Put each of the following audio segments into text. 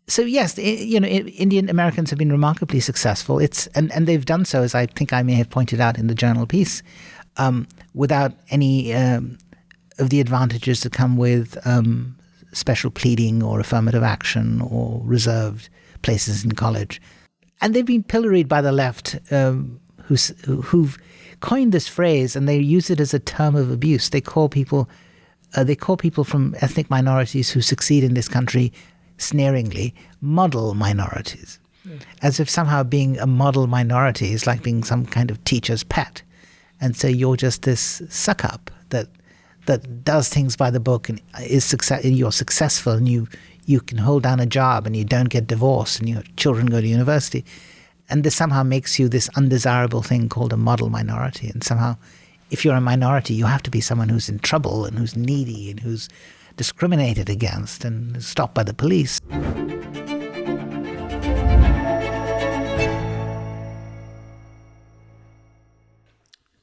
So yes, Indian Americans have been remarkably successful. And they've done so, as I think I may have pointed out in the journal piece, without any of the advantages that come with special pleading or affirmative action or reserved places in college. And they've been pilloried by the left, who've coined this phrase, and they use it as a term of abuse. They call people from ethnic minorities who succeed in this country sneeringly model minorities, as if somehow being a model minority is like being some kind of teacher's pet. And so you're just this suck-up that does things by the book and you're successful, and you can hold down a job and you don't get divorced and your children go to university. And this somehow makes you this undesirable thing called a model minority. And somehow, if you're a minority, you have to be someone who's in trouble and who's needy and who's discriminated against and stopped by the police.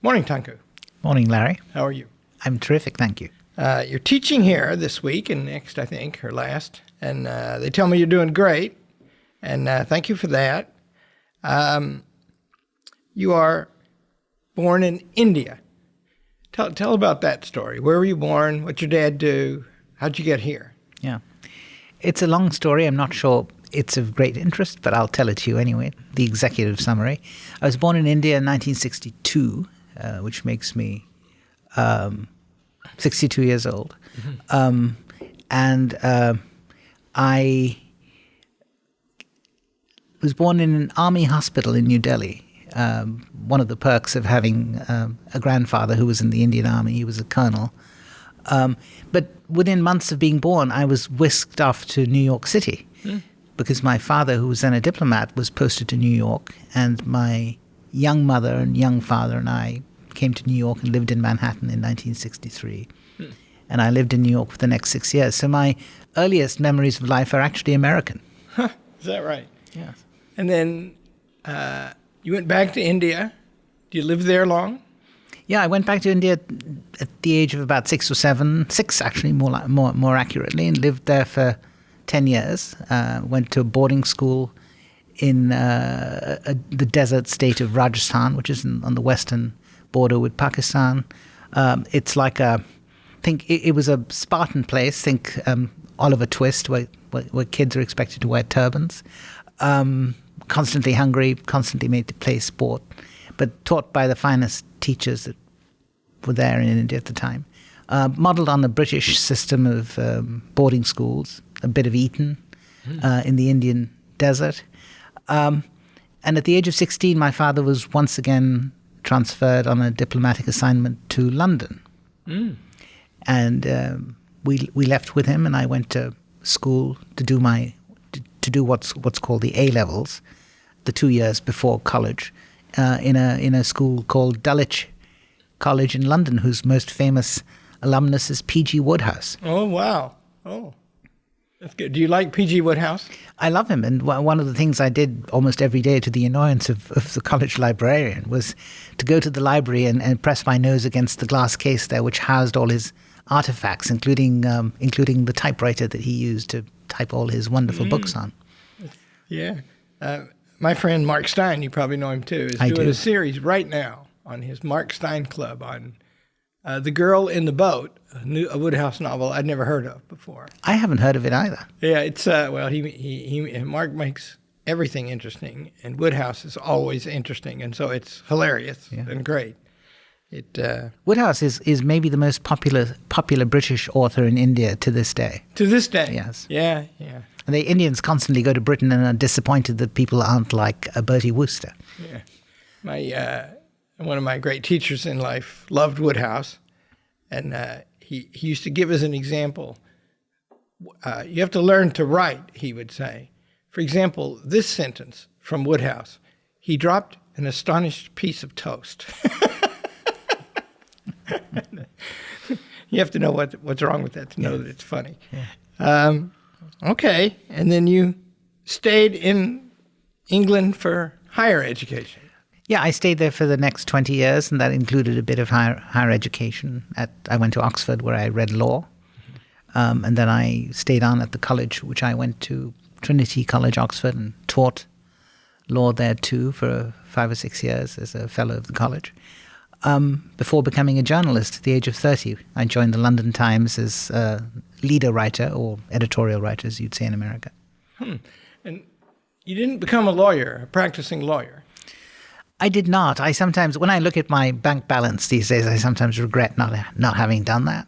Morning, Tunku. Morning, Larry. How are you? I'm terrific, thank you. You're teaching here this week and next, I think, or last, and they tell me you're doing great, and thank you for that. You are born in India. Tell about that story. Where were you born? What'd your dad do? How'd you get here? Yeah. It's a long story. I'm not sure it's of great interest, but I'll tell it to you anyway, the executive summary. I was born in India in 1962, which makes me 62 years old. Mm-hmm. I was born in an army hospital in New Delhi. One of the perks of having a grandfather who was in the Indian Army, he was a colonel. But within months of being born, I was whisked off to New York City because my father, who was then a diplomat, was posted to New York, and my young mother and young father and I came to New York and lived in Manhattan in 1963. And I lived in New York for the next 6 years. So my earliest memories of life are actually American. Huh, is that right? Yes. And then you went back to India. Do you live there long? Yeah, I went back to India at the age of about 6 or 7, 6 actually, more accurately, and lived there for 10 years. Went to a boarding school in the desert state of Rajasthan, which is on the western border with Pakistan. It's like it was a Spartan place. Think Oliver Twist, where kids are expected to wear turbans. Constantly hungry, constantly made to play sport, but taught by the finest teachers that were there in India at the time. Modelled on the British system of boarding schools, a bit of Eton in the Indian desert. And at the age of 16, my father was once again transferred on a diplomatic assignment to London. And we left with him, and I went to school to do what's called the A-levels, the 2 years before college, in a school called Dulwich College in London, whose most famous alumnus is P.G. Wodehouse. Oh, wow. Oh, that's good. Do you like P.G. Wodehouse? I love him, and one of the things I did almost every day, to the annoyance of the college librarian, was to go to the library and press my nose against the glass case there, which housed all his artifacts, including the typewriter that he used to type all his wonderful books on. Yeah. My friend Mark Stein, you probably know him too, is doing a series right now on his Mark Stein Club on The Girl in the Boat, a Wodehouse novel I'd never heard of before. I haven't heard of it either. Yeah, it's Mark makes everything interesting, and Wodehouse is always interesting, and so it's hilarious and great. Wodehouse is maybe the most popular British author in India to this day. To this day? Yes. Yeah. And the Indians constantly go to Britain and are disappointed that people aren't like Bertie Wooster. Yeah. One of my great teachers in life loved Wodehouse, and he used to give us an example. You have to learn to write, he would say. For example, this sentence from Wodehouse: he dropped an astonished piece of toast. You have to know what's wrong with that to know that it's funny. Yeah. Okay, and then you stayed in England for higher education. Yeah, I stayed there for the next 20 years, and that included a bit of higher education. I went to Oxford, where I read law, and then I stayed on at the college, which I went to Trinity College, Oxford, and taught law there too for 5 or 6 years as a fellow of the college. Before becoming a journalist at the age of 30, I joined the London Times as a leader writer, or editorial writer, as you'd say in America. And you didn't become a lawyer, a practicing lawyer. I did not. I sometimes, when I look at my bank balance these days, I sometimes regret not having done that.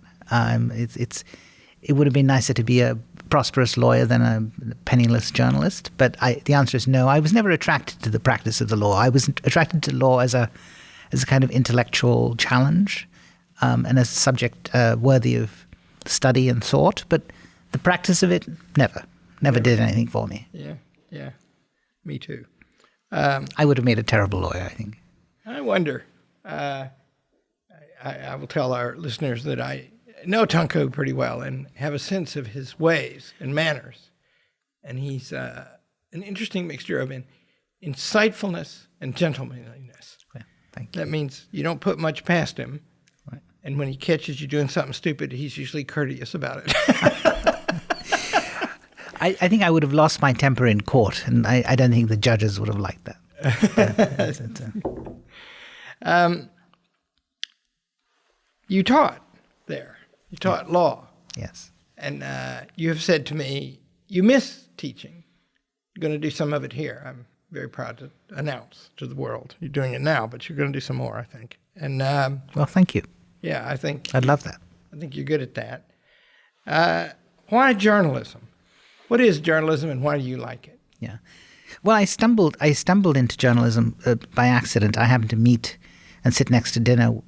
It would have been nicer to be a prosperous lawyer than a penniless journalist. But the answer is no. I was never attracted to the practice of the law. I was attracted to law as a kind of intellectual challenge, and as a subject worthy of study and thought. But the practice of it, never did anything for me. Yeah, me too. I would have made a terrible lawyer, I think. I wonder. I will tell our listeners that I know Tunku pretty well and have a sense of his ways and manners. And he's an interesting mixture of insightfulness and gentlemanliness. Well, thank you. That means you don't put much past him. Right. And when he catches you doing something stupid, he's usually courteous about it. I think I would have lost my temper in court, and I don't think the judges would have liked that. You taught there. You taught law. Yes. And you have said to me, you miss teaching. You're going to do some of it here. I'm very proud to announce to the world. You're doing it now, but you're going to do some more, I think. And well, thank you. Yeah, I think I'd love that. I think you're good at that. Why journalism? What is journalism, and why do you like it? Yeah. Well, I stumbled into journalism by accident. I happened to meet and sit next to dinner,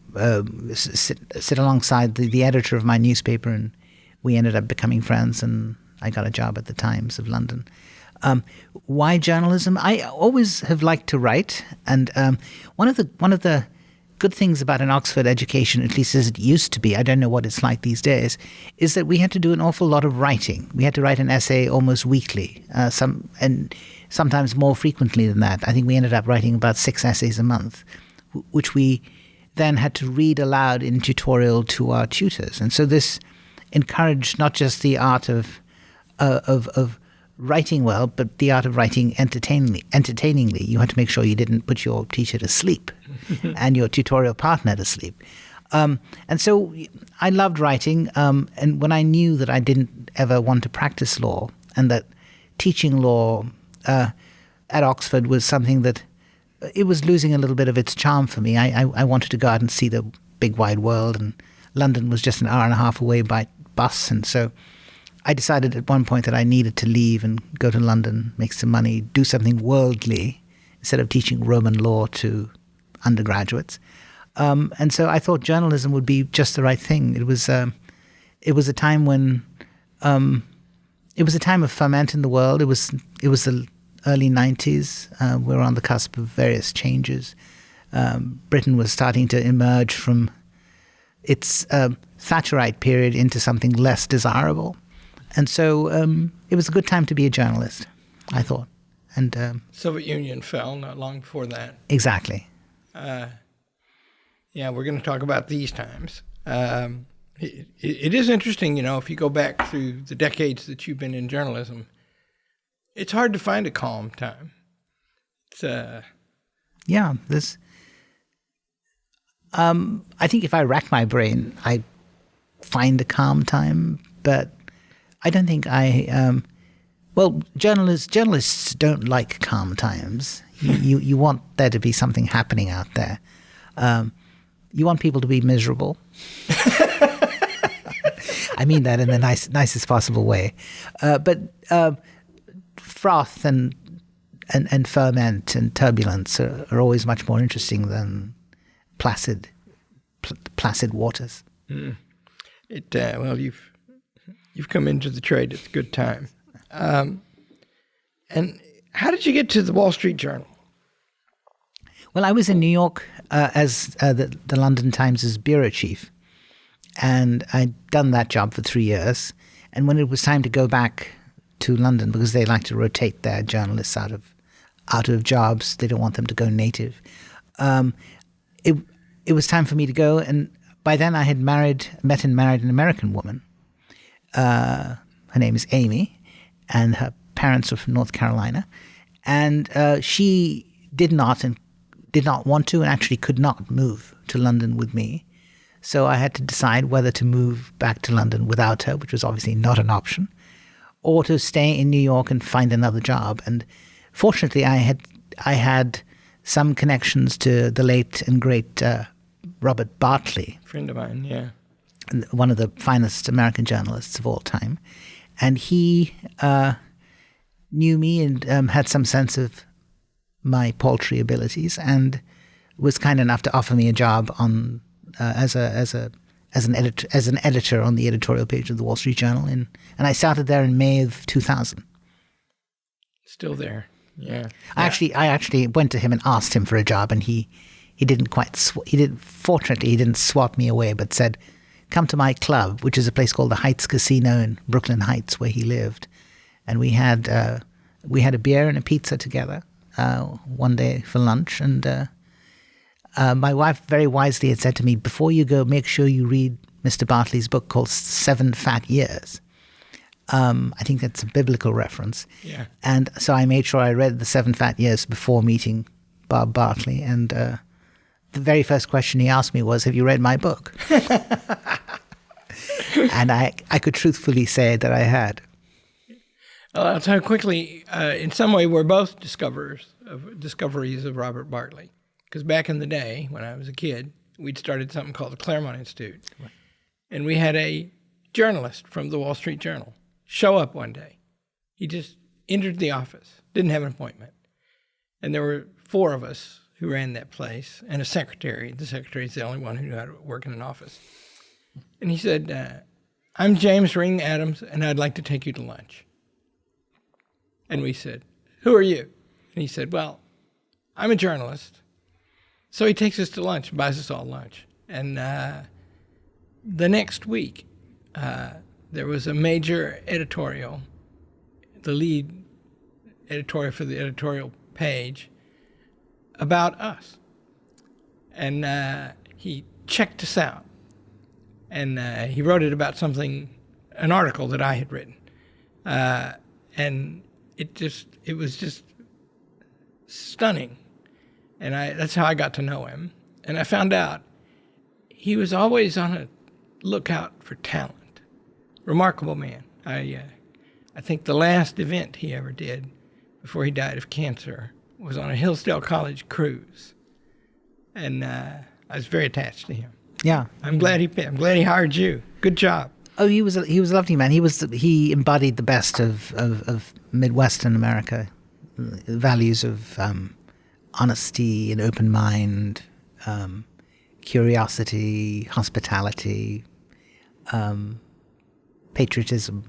sit alongside the editor of my newspaper, and we ended up becoming friends, and I got a job at the Times of London. Why journalism? I always have liked to write, and one of the good things about an Oxford education, at least as it used to be, I don't know what it's like these days, is that we had to do an awful lot of writing. We had to write an essay almost weekly, and sometimes more frequently than that. I think we ended up writing about 6 essays a month, which we then had to read aloud in tutorial to our tutors. And so this encouraged not just the art of writing well, but the art of writing entertainingly. You had to make sure you didn't put your teacher to sleep and your tutorial partner to sleep. And so I loved writing, and when I knew that I didn't ever want to practice law, and that teaching law at Oxford was something that it was losing a little bit of its charm for me. I wanted to go out and see the big wide world, and London was just an hour and a half away by bus, and so I decided at one point that I needed to leave and go to London, make some money, do something worldly instead of teaching Roman law to undergraduates. And so I thought journalism would be just the right thing. It was a time when it was a time of ferment in the world. It was the early 90s. We were on the cusp of various changes. Britain was starting to emerge from its Thatcherite period into something less desirable. And so it was a good time to be a journalist, I thought. And Soviet Union fell not long before that. Exactly. Yeah, we're going to talk about these times. It is interesting, if you go back through the decades that you've been in journalism, it's hard to find a calm time. It's yeah, there's. I think if I rack my brain, I find a calm time, but I don't think well, journalists don't like calm times. You want there to be something happening out there. You want people to be miserable. I mean that in the nicest possible way. But froth and ferment and turbulence are always much more interesting than placid waters. Mm. Well, you've come into the trade at a good time. And how did you get to the Wall Street Journal? Well, I was in New York as the London Times' bureau chief, and I'd done that job for 3 years. And when it was time to go back to London, because they like to rotate their journalists out of jobs, they don't want them to go native. It was time for me to go, and by then I had met and married an American woman. Her name is Amy, and parents are from North Carolina, and she did not want to, and actually could not move to London with me. So I had to decide whether to move back to London without her, which was obviously not an option, or to stay in New York and find another job. And fortunately, I had some connections to the late and great Robert Bartley, Friend of mine, yeah. one of the finest American journalists of all time. And he knew me and had some sense of my paltry abilities, and was kind enough to offer me a job on as an editor on the editorial page of the Wall Street Journal, and I started there in May of 2000. Still there, yeah. I actually went to him and asked him for a job, and he didn't quite. Fortunately, he didn't swat me away, but said, "Come to my club," which is a place called the Heights Casino in Brooklyn Heights, where he lived, and we had a beer and a pizza together one day for lunch, and my wife very wisely had said to me, "Before you go, make sure you read Mr. Bartley's book called 7 Fat Years." I think that's a biblical reference. Yeah. And so I made sure I read the 7 Fat Years before meeting Bob Bartley, and the very first question he asked me was, "Have you read my book?" And I could truthfully say that I had. I'll tell you quickly, in some way, we're both discoveries of Robert Bartley. Because back in the day, when I was a kid, we'd started something called the Claremont Institute. Right. And we had a journalist from the Wall Street Journal show up one day. He just entered the office, didn't have an appointment. And there were 4 of us who ran that place, and a secretary. The secretary's the only one who knew how to work in an office. And he said, "I'm James Ring Adams, and I'd like to take you to lunch." And we said, "Who are you?" And he said, "Well, I'm a journalist." So he takes us to lunch, buys us all lunch. And the next week, there was a major editorial, the lead editorial for the editorial page, about us. And he checked us out. And he wrote it about an article that I had written. And it was just stunning. And that's how I got to know him. And I found out he was always on a lookout for talent. Remarkable man. I think the last event he ever did before he died of cancer was on a Hillsdale College cruise. And I was very attached to him. Yeah. I'm glad he hired you. Good job. Oh, he was a lovely man. He embodied the best of Midwestern America, values of honesty, an open mind, curiosity, hospitality, patriotism,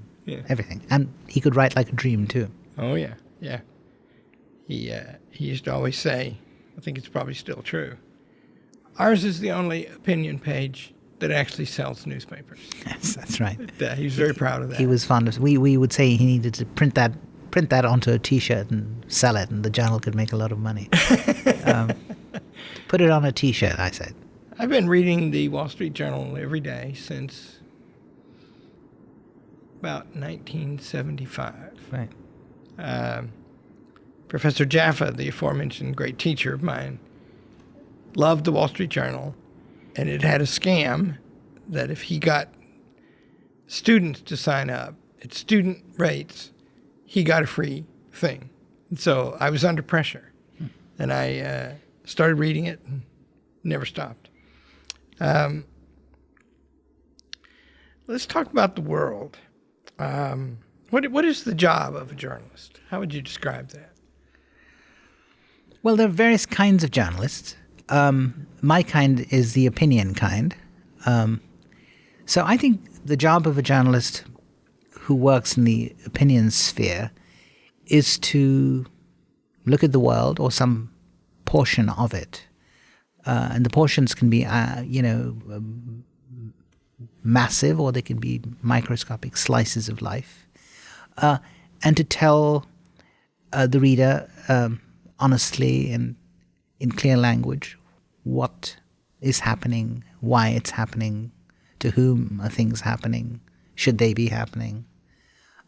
everything. And he could write like a dream too. Oh yeah, yeah. He used to always say, I think it's probably still true, ours is the only opinion page that actually sells newspapers. Yes, that's right. He was very proud of that. He was fond of. We would say he needed to print that onto a T-shirt and sell it, and the journal could make a lot of money. Put it on a T-shirt, I said. I've been reading the Wall Street Journal every day since about 1975. Right. Professor Jaffa, the aforementioned great teacher of mine, loved the Wall Street Journal, and it had a scam that if he got students to sign up at student rates, he got a free thing. And so I was under pressure, and I started reading it and never stopped. Let's talk about the world. What is the job of a journalist? How would you describe that? Well, there are various kinds of journalists. My kind is the opinion kind. So I think the job of a journalist who works in the opinion sphere is to look at the world or some portion of it. And the portions can be, massive, or they can be microscopic slices of life. And to tell the reader honestly and in clear language what is happening, why it's happening, to whom are things happening, should they be happening.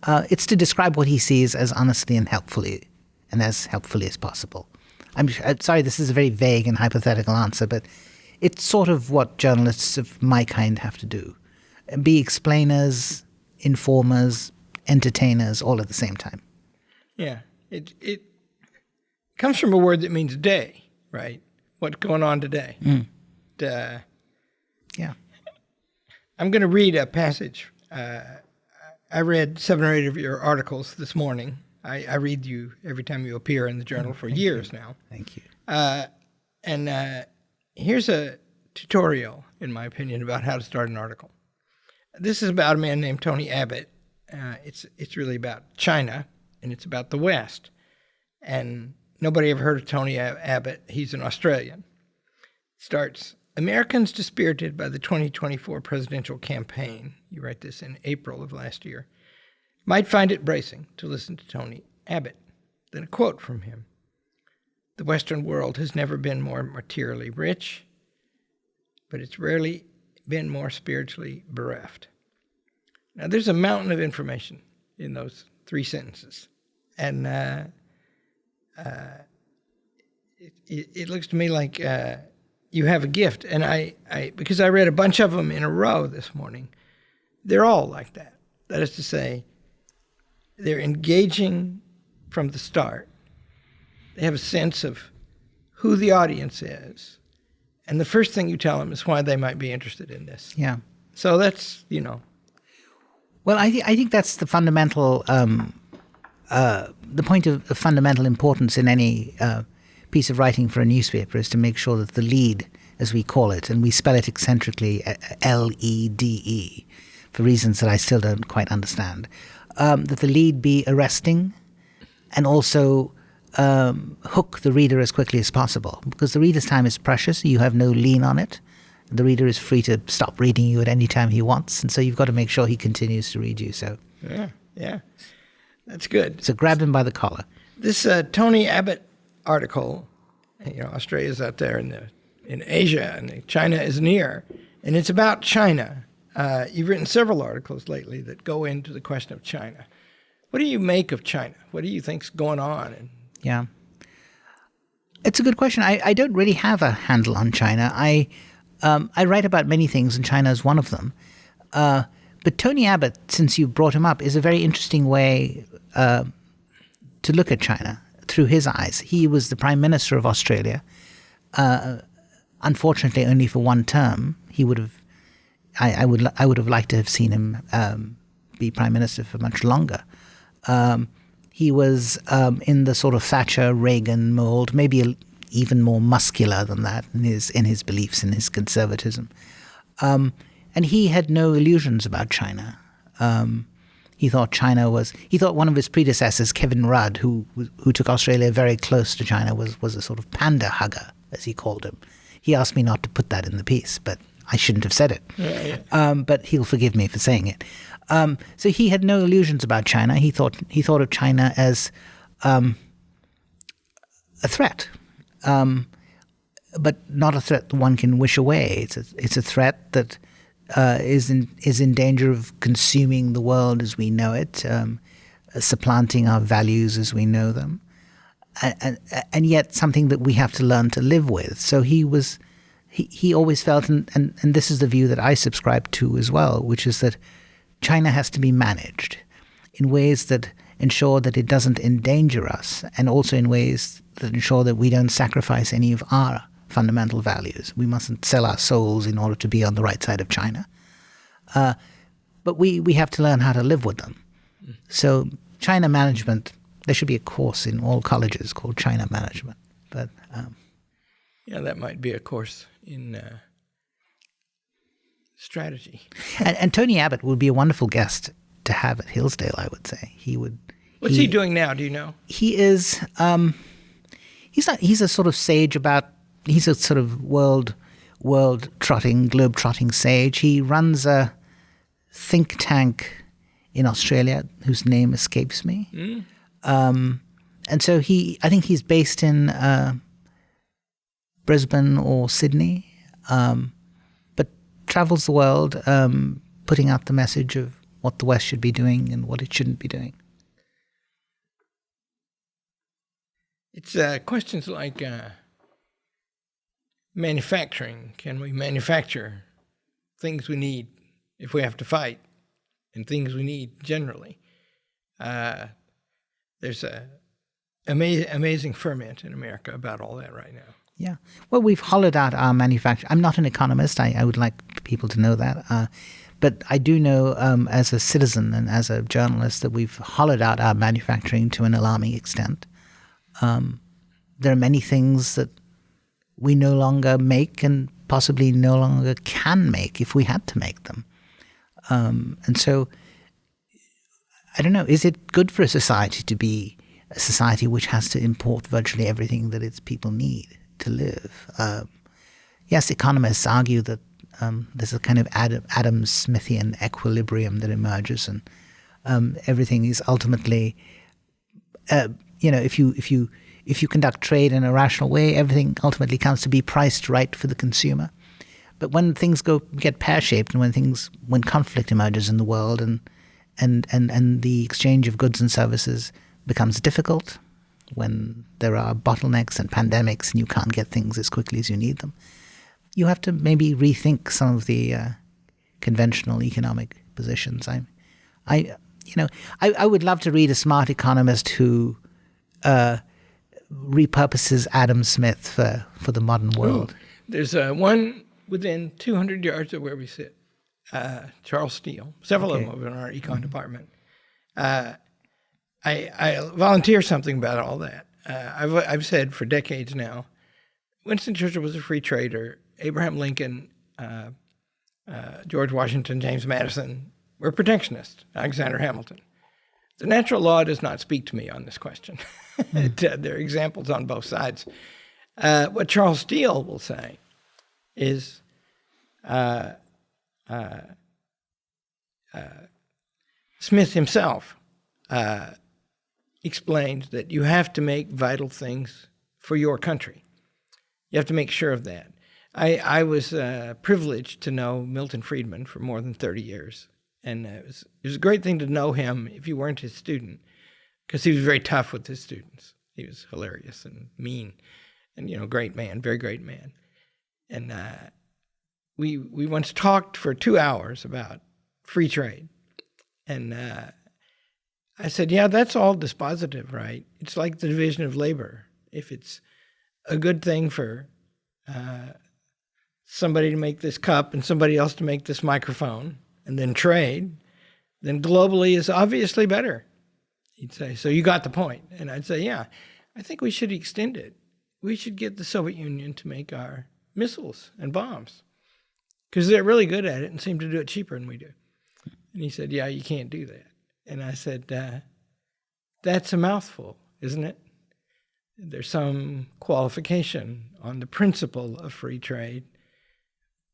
It's to describe what he sees as honestly and helpfully, and as helpfully as possible. I'm sorry, this is a very vague and hypothetical answer, but it's sort of what journalists of my kind have to do. Be explainers, informers, entertainers, all at the same time. Yeah. It comes from a word that means day, right? What's going on today. Yeah. I'm going to read a passage. I read 7 or 8 of your articles this morning. I read you every time you appear in the journal for years now. Thank you. And here's a tutorial, in my opinion, about how to start an article. This is about a man named Tony Abbott. It's really about China, and it's about the West. And nobody ever heard of Tony Abbott. He's an Australian. Starts, Americans dispirited by the 2024 presidential campaign, you write this in April of last year, might find it bracing to listen to Tony Abbott. Then a quote from him. The Western world has never been more materially rich, but it's rarely been more spiritually bereft. Now, there's a mountain of information in those 3 sentences. And it looks to me like you have a gift. And I because I read a bunch of them in a row this morning, they're all like that. That is to say, they're engaging from the start. They have a sense of who the audience is. And the first thing you tell them is why they might be interested in this. Yeah. So that's, Well, I think that's the fundamental, the point of fundamental importance in any piece of writing for a newspaper is to make sure that the lead, as we call it, and we spell it eccentrically, L-E-D-E, for reasons that I still don't quite understand, that the lead be arresting and also hook the reader as quickly as possible, because the reader's time is precious. You have no lien on it. The reader is free to stop reading you at any time he wants, and so you've got to make sure he continues to read you. So yeah, that's good. So grab him by the collar. This Tony Abbott article, Australia's out there in Asia, and China is near, and it's about China. You've written several articles lately that go into the question of China. What do you make of China? What do you think's going on? Yeah, it's a good question. I don't really have a handle on China. I write about many things, and China is one of them. But Tony Abbott, since you brought him up, is a very interesting way to look at China through his eyes. He was the Prime Minister of Australia. Unfortunately, only for one term. He would have. I would have liked to have seen him be Prime Minister for much longer. He was in the sort of Thatcher Reagan mold, maybe even more muscular than that in his beliefs and his conservatism. And he had no illusions about China. He thought one of his predecessors, Kevin Rudd, who took Australia very close to China, was a sort of panda hugger, as he called him. He asked me not to put that in the piece, but I shouldn't have said it. Yeah. But he'll forgive me for saying it. So he had no illusions about China. He thought of China as a threat, but not a threat that one can wish away. It's a threat that is in danger of consuming the world as we know it, supplanting our values as we know them, and yet something that we have to learn to live with. So he always felt, and this is the view that I subscribe to as well, which is that China has to be managed in ways that ensure that it doesn't endanger us, and also in ways that ensure that we don't sacrifice any of our fundamental values. We mustn't sell our souls in order to be on the right side of China. But we have to learn how to live with them. So China management, there should be a course in all colleges called China management. But that might be a course in strategy. And Tony Abbott would be a wonderful guest to have at Hillsdale, I would say. He would. What's he doing now? Do you know? He is. He's a sort of sage about. He's a sort of world trotting, globe trotting sage. He runs a think tank in Australia whose name escapes me. And so I think he's based in Brisbane or Sydney, but travels the world, putting out the message of what the West should be doing and what it shouldn't be doing? It's questions like manufacturing. Can we manufacture things we need if we have to fight, and things we need generally? There's a amazing ferment in America about all that right now. Yeah. Well, we've hollowed out our manufacturing. I'm not an economist. I would like people to know that. But I do know as a citizen and as a journalist that we've hollowed out our manufacturing to an alarming extent. There are many things that we no longer make and possibly no longer can make if we had to make them. And so, I don't know, is it good for a society to be a society which has to import virtually everything that its people need to live? Yes, economists argue that there's a kind of Adam Smithian equilibrium that emerges, and everything is ultimately, if you conduct trade in a rational way, everything ultimately comes to be priced right for the consumer. But when things get pear-shaped, and when conflict emerges in the world, and the exchange of goods and services becomes difficult, when there are bottlenecks and pandemics and you can't get things as quickly as you need them, you have to maybe rethink some of the conventional economic positions. I would love to read a smart economist who repurposes Adam Smith for the modern world. There's one within 200 yards of where we sit, Charles Steele. Several of them in our econ department. I volunteer something about all that. I've said for decades now, Winston Churchill was a free trader. Abraham Lincoln, George Washington, James Madison were protectionists. Alexander Hamilton. The natural law does not speak to me on this question. There are examples on both sides. What Charles Steele will say is Smith himself explained that you have to make vital things for your country. You have to make sure of that. I was privileged to know Milton Friedman for more than 30 years. And it was a great thing to know him if you weren't his student, because he was very tough with his students. He was hilarious and mean and, great man, very great man. And we once talked for 2 hours about free trade. And I said, yeah, that's all dispositive, right? It's like the division of labor. If it's a good thing for somebody to make this cup and somebody else to make this microphone and then trade, then globally is obviously better. He'd say, so you got the point. And I'd say, yeah, I think we should extend it. We should get the Soviet Union to make our missiles and bombs because they're really good at it and seem to do it cheaper than we do. And he said, yeah, you can't do that. And I said, that's a mouthful, isn't it? There's some qualification on the principle of free trade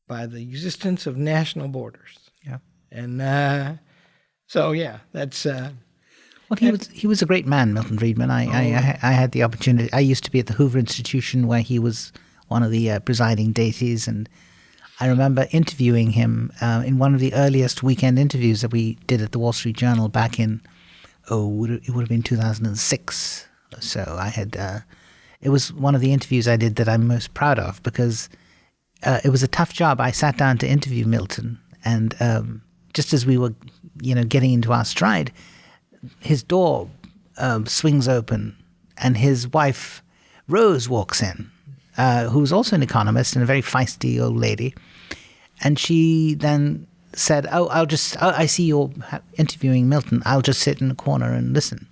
by the existence of national borders. Yeah. And so, yeah, that's... Well, he was a great man, Milton Friedman. I had the opportunity. I used to be at the Hoover Institution where he was one of the presiding deities, and I remember interviewing him in one of the earliest weekend interviews that we did at the Wall Street Journal back in, it would have been 2006 or so. I had it was one of the interviews I did that I'm most proud of because it was a tough job. I sat down to interview Milton, and just as we were, getting into our stride, his door swings open, and his wife Rose walks in, who's also an economist and a very feisty old lady, and she then said, I see you're interviewing Milton. I'll just sit in the corner and listen.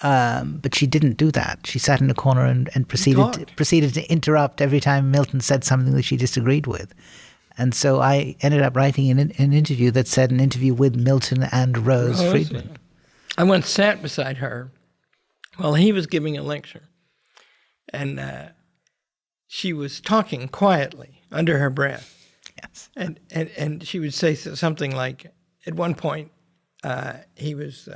But she didn't do that. She sat in the corner and proceeded to interrupt every time Milton said something that she disagreed with. And so I ended up writing an interview that said an interview with Milton and Rose Friedman. I once sat beside her while he was giving a lecture, and she was talking quietly under her breath. Yes. And she would say something like, at one point, he was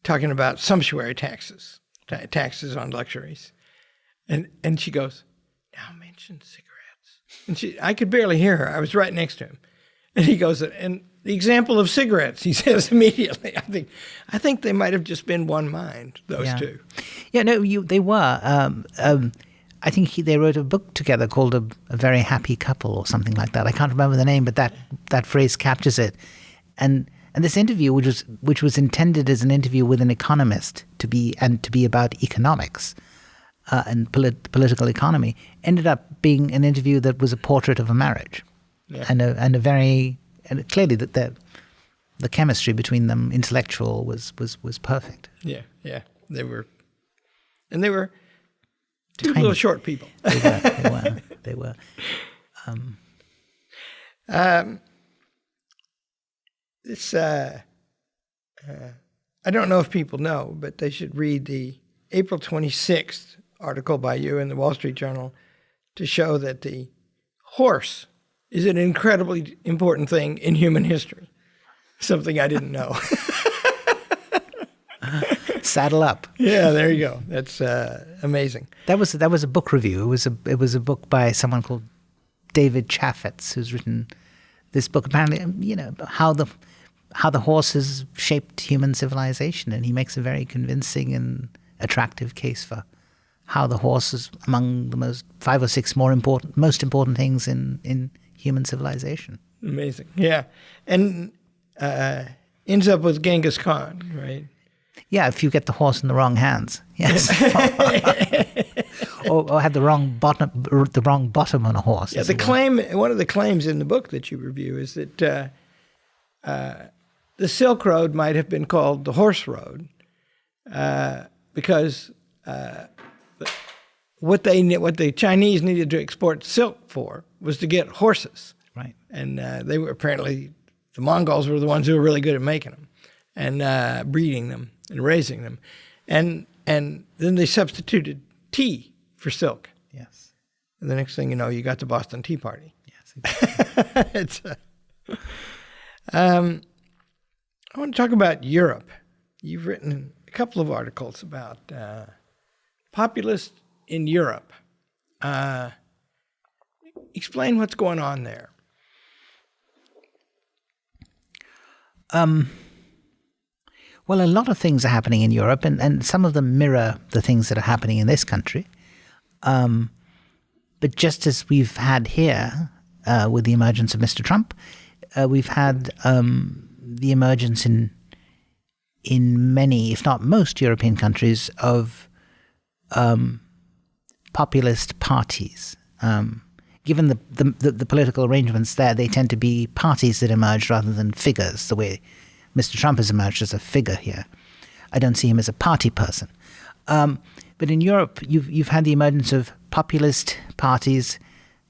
talking about sumptuary taxes on luxuries. And she goes, now mention cigarettes. And I could barely hear her. I was right next to him. And he goes, and The example of cigarettes, he says immediately. I think they might have just been one mind, those two. Yeah, no, they were. I think they wrote a book together called A Very Happy Couple or something like that. I can't remember the name, but that phrase captures it. And this interview, which was intended as an interview with an economist to be about economics and political economy, ended up being an interview that was a portrait of a marriage, and clearly that the chemistry between them, intellectual, was perfect. Yeah, they were two little short people. They were. I don't know if people know, but they should read the April 26th article by you in the Wall Street Journal to show that the horse is an incredibly important thing in human history. Something I didn't know. Saddle up. Yeah, there you go. That's amazing. That was a book review. It was a book by someone called David Chaffetz, who's written this book. Apparently, how the horse has shaped human civilization, and he makes a very convincing and attractive case for how the horse is among the 5 or 6 most important things in human civilization. Amazing. Yeah, and ends up with Genghis Khan, right? Yeah, if you get the horse in the wrong hands, yes, or had the wrong bottom on a horse. Yeah, one of the claims in the book that you review is that the Silk Road might have been called the Horse Road because what the Chinese needed to export silk for was to get horses, right? And they were apparently the Mongols were the ones who were really good at making them and breeding them and raising them, and then they substituted tea for silk. Yes. And the next thing you know, you got the Boston Tea Party. Yes. Exactly. I want to talk about Europe. You've written a couple of articles about populists in Europe. Explain what's going on there. Well, a lot of things are happening in Europe, and some of them mirror the things that are happening in this country. But just as we've had here with the emergence of Mr. Trump, we've had the emergence in many, if not most, European countries of populist parties. Given the political arrangements there, they tend to be parties that emerge rather than figures, the way Mr. Trump has emerged as a figure here. I don't see him as a party person. But in Europe, you've had the emergence of populist parties,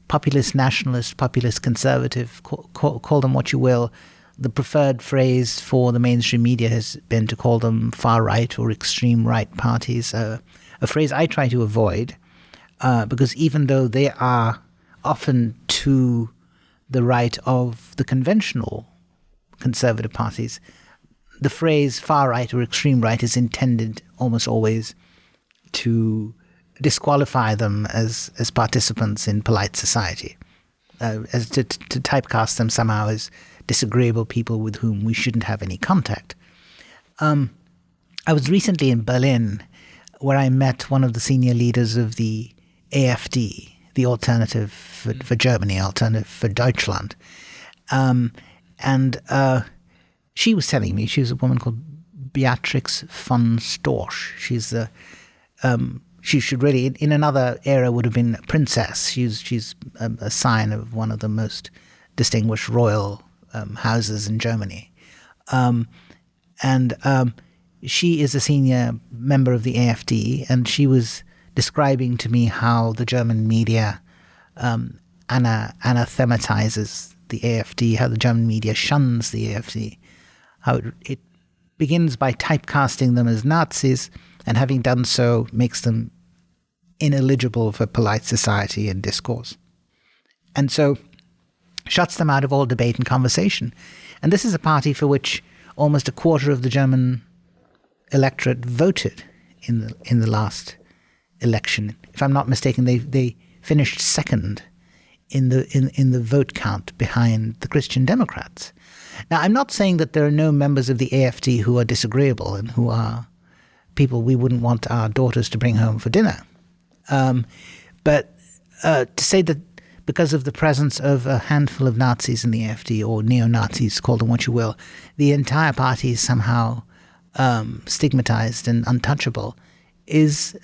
populist nationalist, populist conservative, call them what you will. The preferred phrase for the mainstream media has been to call them far-right or extreme-right parties, a phrase I try to avoid because even though they are often to the right of the conventional conservative parties, the phrase far-right or extreme-right is intended almost always to disqualify them as participants in polite society, as to typecast them somehow as disagreeable people with whom we shouldn't have any contact. I was recently in Berlin, where I met one of the senior leaders of the AfD, the Alternative for Germany, Alternative for Deutschland. And she was telling me, she was a woman called Beatrix von Storch. She should really, in another era, would have been a princess. She's a sign of one of the most distinguished royal houses in Germany. She is a senior member of the AfD, and she was describing to me how the German media anathematizes the AfD, how the German media shuns the AfD, how it begins by typecasting them as Nazis, and having done so makes them ineligible for polite society and discourse. And so shuts them out of all debate and conversation. And this is a party for which almost a quarter of the German electorate voted in the last election. If I'm not mistaken, they finished second in the vote count behind the Christian Democrats. Now, I'm not saying that there are no members of the AFD who are disagreeable and who are people we wouldn't want our daughters to bring home for dinner. But to say that because of the presence of a handful of Nazis in the AFD, or neo-Nazis, call them what you will, the entire party is somehow stigmatized and untouchable is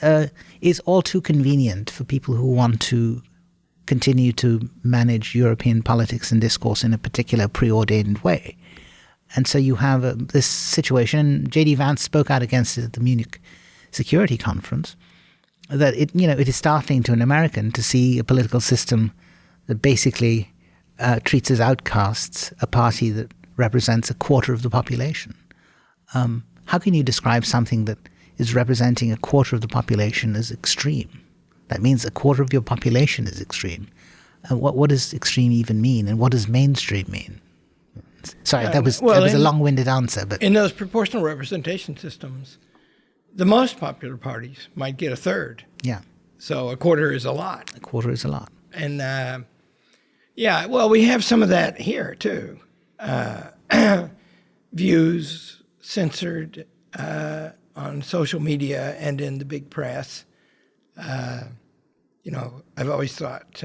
all too convenient for people who want to continue to manage European politics and discourse in a particular preordained way. And so you have this situation. J.D. Vance spoke out against it at the Munich Security Conference, that it is startling to an American to see a political system that basically treats as outcasts a party that represents a quarter of the population. How can you describe something that is representing a quarter of the population as extreme? That means a quarter of your population is extreme. What does extreme even mean, and what does mainstream mean? Sorry, that was a long-winded answer. But in those proportional representation systems, the most popular parties might get a third. Yeah. So a quarter is a lot. A quarter is a lot. And we have some of that here too. Views censored on social media and in the big press. I've always thought,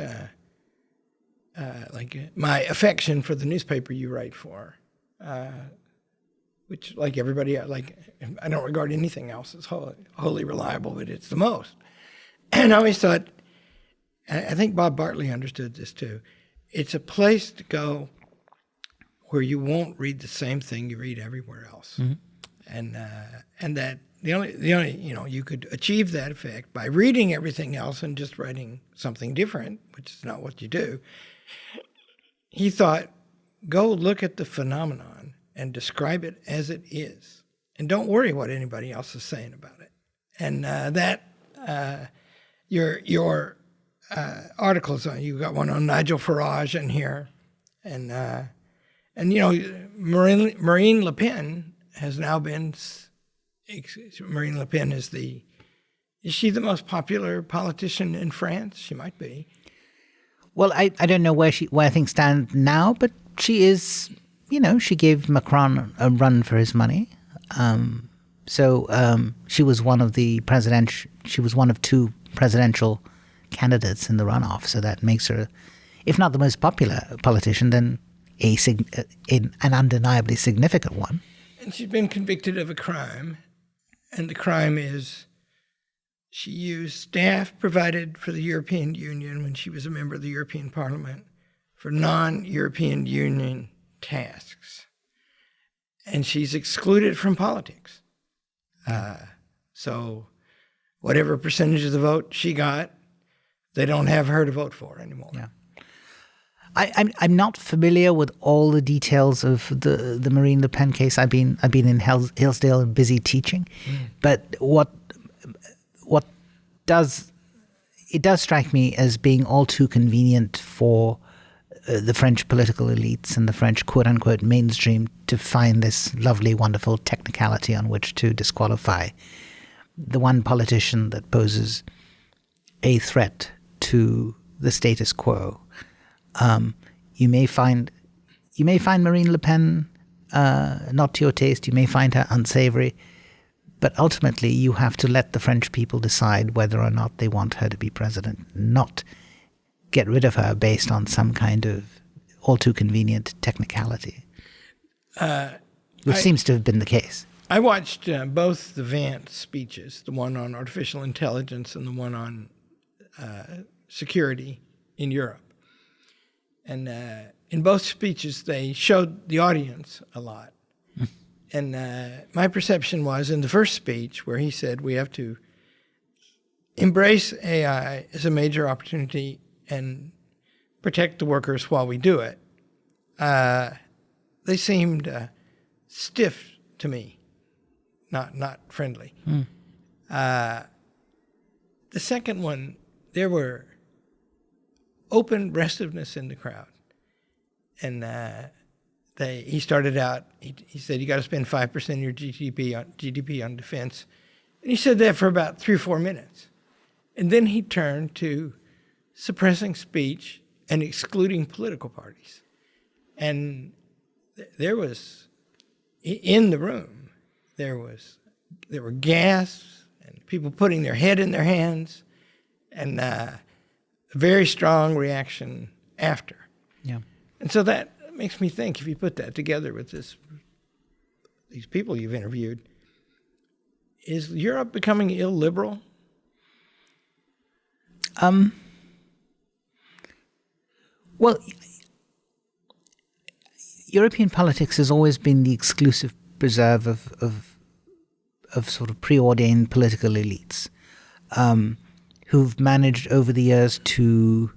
my affection for the newspaper you write for, which, like everybody, I don't regard anything else as wholly reliable, but it's the most. And I always thought, I think Bob Bartley understood this too, it's a place to go where you won't read the same thing you read everywhere else. Mm-hmm. And that the only you could achieve that effect by reading everything else and just writing something different, which is not what you do. He thought, go look at the phenomenon and describe it as it is, and don't worry what anybody else is saying about it. And your articles on, you got one on Nigel Farage in here, and Marine Le Pen has now been. Marine Le Pen is she the most popular politician in France? She might be. Well, I don't know where things stand now, but she is. She gave Macron a run for his money. She was one of two presidential candidates in the runoff. So that makes her, if not the most popular politician, then an undeniably significant one. And she's been convicted of a crime. And the crime is she used staff provided for the European Union when she was a member of the European Parliament for non-European Union tasks. And she's excluded from politics. So whatever percentage of the vote she got, they don't have her to vote for anymore. Yeah. I'm not familiar with all the details of the Marine Le Pen case. I've been in Hillsdale and busy teaching, but what does strike me as being all too convenient for the French political elites and the French quote unquote mainstream to find this lovely, wonderful technicality on which to disqualify the one politician that poses a threat to the status quo. You may find Marine Le Pen not to your taste. You may find her unsavory, but ultimately you have to let the French people decide whether or not they want her to be president, not get rid of her based on some kind of all too convenient technicality, which seems to have been the case. I watched both the Vance speeches, the one on artificial intelligence and the one on security in Europe. And in both speeches, they showed the audience a lot. And my perception was in the first speech where he said we have to embrace AI as a major opportunity and protect the workers while we do it. They seemed stiff to me, not friendly. The second one, there were open restiveness in the crowd. And he started out, he said, you got to spend 5% of your GDP on defense. And he said that for about 3 or 4 minutes. And then he turned to suppressing speech and excluding political parties. And there was, in the room, there were gasps and people putting their head in their hands, and a very strong reaction after. Yeah. And so that makes me think, if you put that together with these people you've interviewed, is Europe becoming illiberal? Well, European politics has always been the exclusive preserve of sort of preordained political elites, who've managed over the years to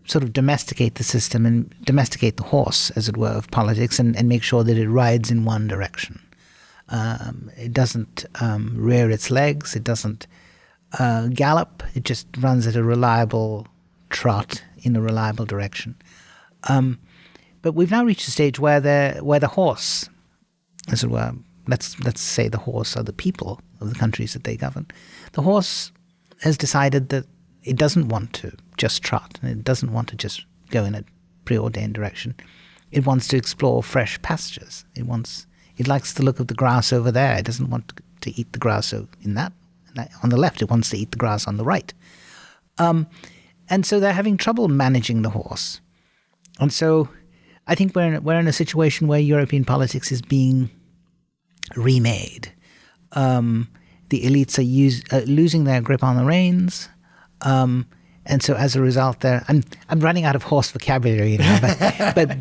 sort of domesticate the system and domesticate the horse, as it were, of politics, and make sure that it rides in one direction. It doesn't rear its legs. It doesn't gallop. It just runs at a reliable trot in a reliable direction. But we've now reached a stage where the horse, as it were, let's say the horse are the people of the countries that they govern, the horse has decided that it doesn't want to just trot, and it doesn't want to just go in a preordained direction. It wants to explore fresh pastures. It likes the look of the grass over there. It doesn't want to eat the grass in that. On the left, it wants to eat the grass on the right. And so they're having trouble managing the horse. And so I think we're in a situation where European politics is being remade. The elites are losing their grip on the reins. And so as a result, I'm running out of horse vocabulary, but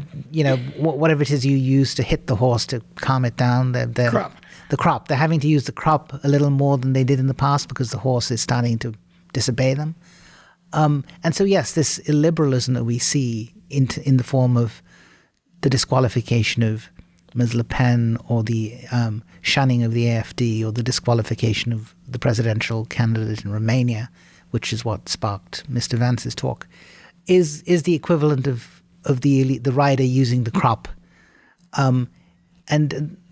whatever it is you use to hit the horse to calm it down, Crop. The crop. They're having to use the crop a little more than they did in the past because the horse is starting to disobey them. And so, yes, this illiberalism that we see in the form of the disqualification of Ms. Le Pen, or the shunning of the AfD, or the disqualification of the presidential candidate in Romania, which is what sparked Mr. Vance's talk, is the equivalent of the elite, the rider using the crop, and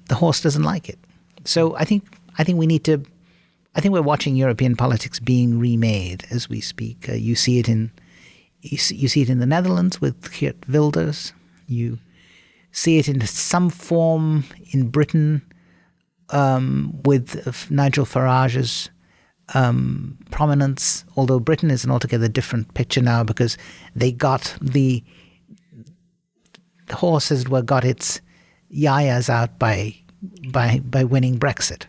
the horse doesn't like it. So I think we need to. I think we're watching European politics being remade as we speak. You see it in the Netherlands with Geert Wilders. You see it in some form in Britain with Nigel Farage's prominence. Although Britain is an altogether different picture now because they got the horse, as it were, got its yayas out by winning Brexit.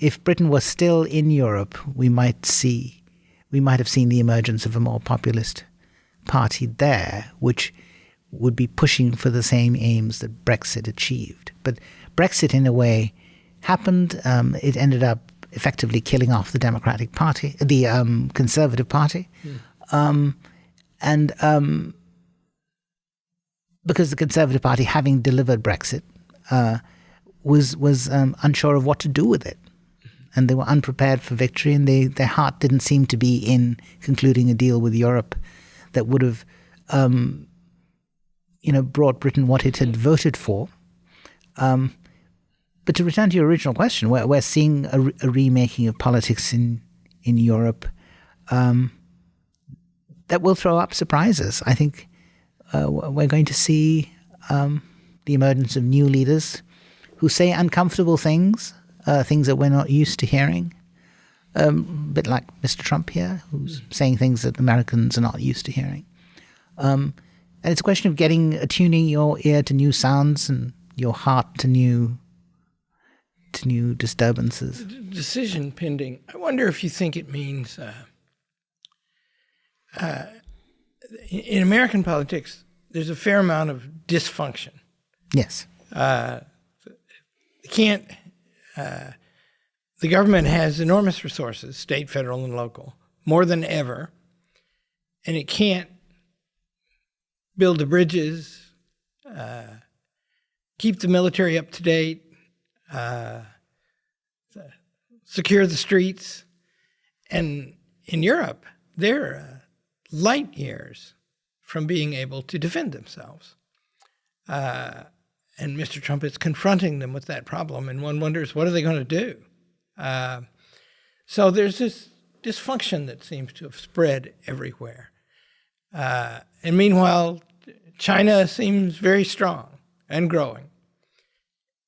If Britain was still in Europe, we might have seen the emergence of a more populist party there, which would be pushing for the same aims that Brexit achieved. But Brexit, in a way, happened. It ended up effectively killing off the Democratic Party, the Conservative Party, and because the Conservative Party, having delivered Brexit, was unsure of what to do with it, and they were unprepared for victory, and their heart didn't seem to be in concluding a deal with Europe that would have brought Britain what it had voted for. But to return to your original question, we're seeing a remaking of politics in Europe that will throw up surprises. I think we're going to see the emergence of new leaders who say uncomfortable things, things that we're not used to hearing. A bit like Mr. Trump here, who's saying things that Americans are not used to hearing. And it's a question of attuning your ear to new sounds and your heart to new disturbances. Decision pending. I wonder if you think it means in American politics, there's a fair amount of dysfunction. Yes. The government has enormous resources, state, federal, and local, more than ever, and it can't build the bridges, keep the military up to date, secure the streets. And in Europe, they're light years from being able to defend themselves. And Mr. Trump is confronting them with that problem, and one wonders, what are they going to do? So there's this dysfunction that seems to have spread everywhere. And meanwhile, China seems very strong and growing.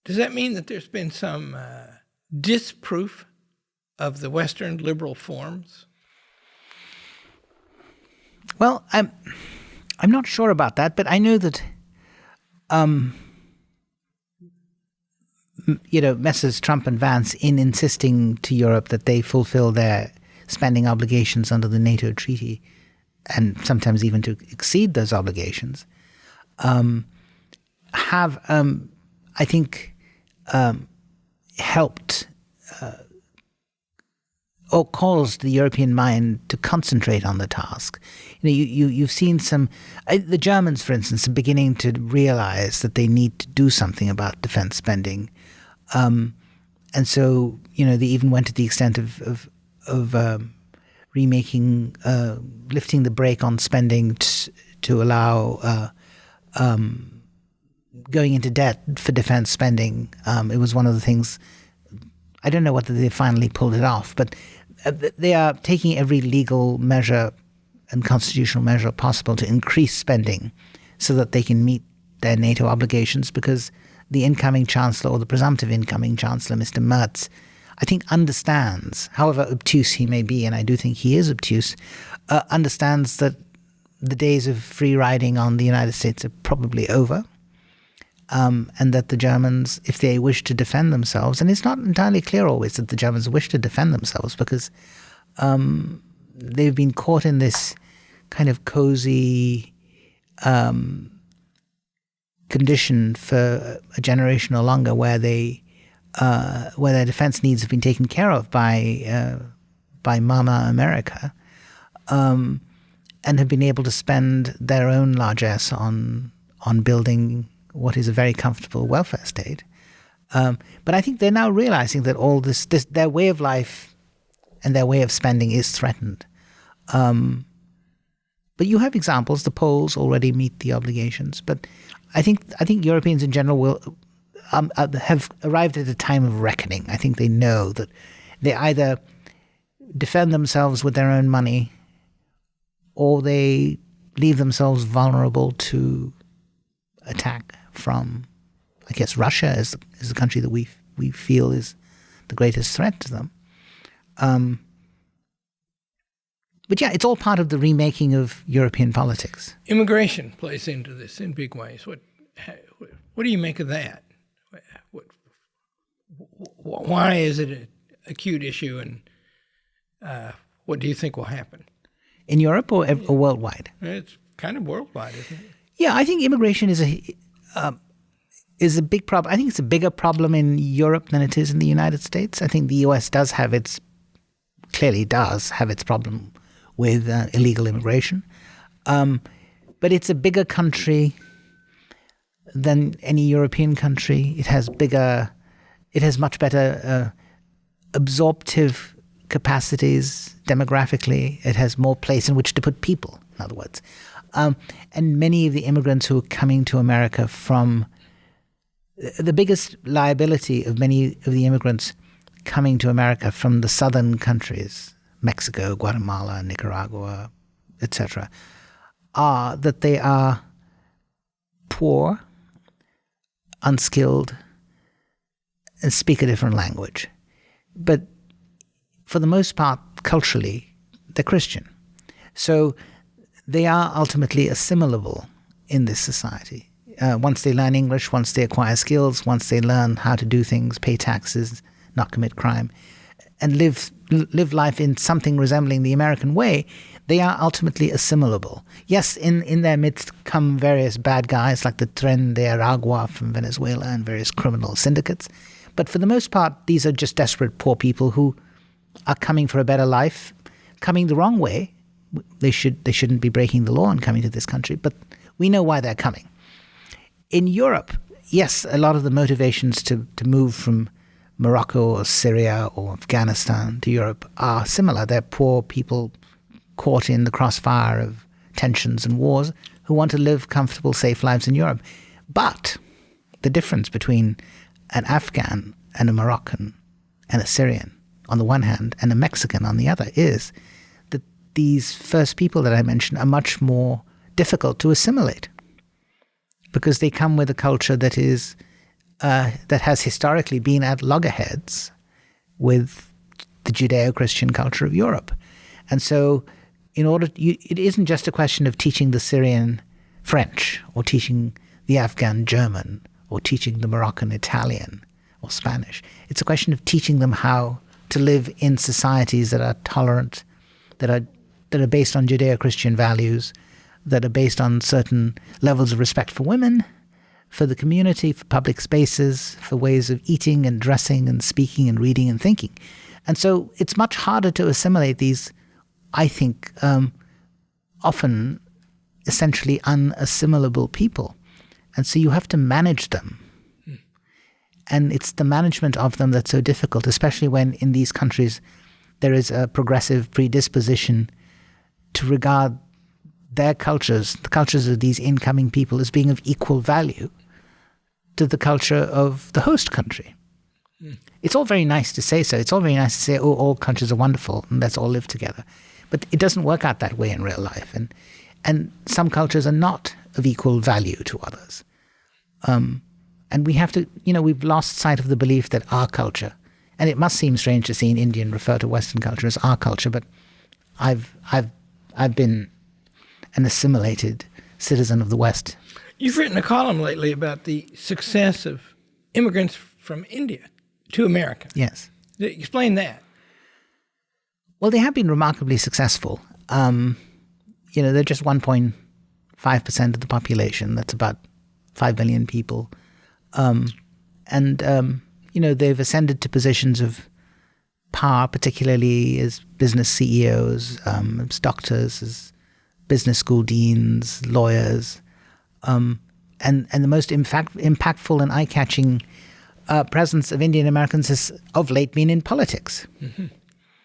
Does that mean that there's been some disproof of the Western liberal forms? Well, I'm not sure about that, but I know that Messrs. Trump and Vance, in insisting to Europe that they fulfill their spending obligations under the NATO treaty, and sometimes even to exceed those obligations, have, I think, helped or caused the European mind to concentrate on the task. You've seen the Germans, for instance, are beginning to realize that they need to do something about defense spending, and so they even went to the extent of remaking, lifting the brake on spending to allow going into debt for defense spending. It was one of the things. I don't know whether they finally pulled it off, but they are taking every legal measure and constitutional measure possible to increase spending so that they can meet their NATO obligations, because the incoming chancellor, or the presumptive incoming chancellor, Mr. Merz, I think understands, however obtuse he may be, and I do think he is obtuse, understands that the days of free riding on the United States are probably over. And that the Germans, if they wish to defend themselves, and it's not entirely clear always that the Germans wish to defend themselves, because they've been caught in this kind of cozy condition for a generation or longer, where their defense needs have been taken care of by Mama America, and have been able to spend their own largesse on building what is a very comfortable welfare state. But I think they're now realizing that all this their way of life and their way of spending is threatened. But you have examples. The Poles already meet the obligations. But I think Europeans in general will have arrived at a time of reckoning. I think they know that they either defend themselves with their own money, or they leave themselves vulnerable to attack from, I guess, Russia is the country that we feel is the greatest threat to them. But yeah, it's all part of the remaking of European politics. Immigration plays into this in big ways. What do you make of that? Why is it an acute issue, and what do you think will happen? In Europe or worldwide? It's kind of worldwide, isn't it? Yeah, I think immigration is a big problem. I think it's a bigger problem in Europe than it is in the United States. I think the U.S. clearly does have its problem with illegal immigration, but it's a bigger country than any European country. It has much better absorptive capacities demographically. It has more place in which to put people, in other words. And many of the immigrants who are coming to America from the biggest liability of many of the immigrants coming to America from the southern countries, Mexico, Guatemala, Nicaragua, etc., are that they are poor, unskilled, and speak a different language. But for the most part, culturally, they're Christian. So they are ultimately assimilable in this society. Once they learn English, once they acquire skills, once they learn how to do things, pay taxes, not commit crime, and live life in something resembling the American way, they are ultimately assimilable. Yes, in their midst come various bad guys like the Tren de Aragua from Venezuela and various criminal syndicates. But for the most part, these are just desperate poor people who are coming for a better life, coming the wrong way. They shouldn't be breaking the law and coming to this country, but we know why they're coming. In Europe, yes, a lot of the motivations to move from Morocco or Syria or Afghanistan to Europe are similar. They're poor people caught in the crossfire of tensions and wars who want to live comfortable, safe lives in Europe. But the difference between an Afghan and a Moroccan and a Syrian on the one hand and a Mexican on the other is that these first people that I mentioned are much more difficult to assimilate because they come with a culture that is that has historically been at loggerheads with the Judeo-Christian culture of Europe. And so it isn't just a question of teaching the Syrian French or teaching the Afghan German or teaching the Moroccan Italian or Spanish. It's a question of teaching them how to live in societies that are tolerant, that are based on Judeo-Christian values, that are based on certain levels of respect for women, for the community, for public spaces, for ways of eating and dressing and speaking and reading and thinking. And so it's much harder to assimilate these, I think, often essentially unassimilable people. And so you have to manage them. And it's the management of them that's so difficult, especially when in these countries there is a progressive predisposition to regard their cultures, the cultures of these incoming people, as being of equal value to the culture of the host country. It's all very nice to say so. It's all very nice to say, oh, all countries are wonderful and let's all live together. But it doesn't work out that way in real life. And some cultures are not of equal value to others. And we have to, we've lost sight of the belief that our culture, and it must seem strange to see an Indian refer to Western culture as our culture, but I've been an assimilated citizen of the West. You've written a column lately about the success of immigrants from India to America. Yes. Explain that. Well, they have been remarkably successful. They're just 1.5% of the population. That's about 5 million people. They've ascended to positions of power, particularly as business CEOs, as doctors, as business school deans, lawyers, and the most impactful and eye-catching presence of Indian Americans has of late been in politics. Mm-hmm.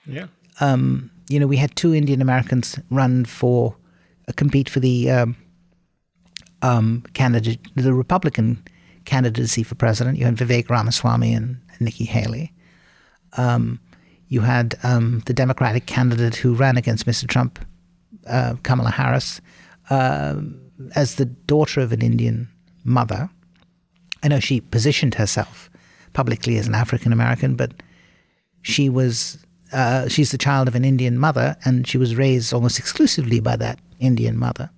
Yeah. We had 2 Indian Americans compete for the the Republican candidacy for president. You had Vivek Ramaswamy and Nikki Haley. You had the Democratic candidate who ran against Mr. Trump, Kamala Harris, as the daughter of an Indian mother. I know she positioned herself publicly as an African American, but she's the child of an Indian mother, and she was raised almost exclusively by that Indian mother,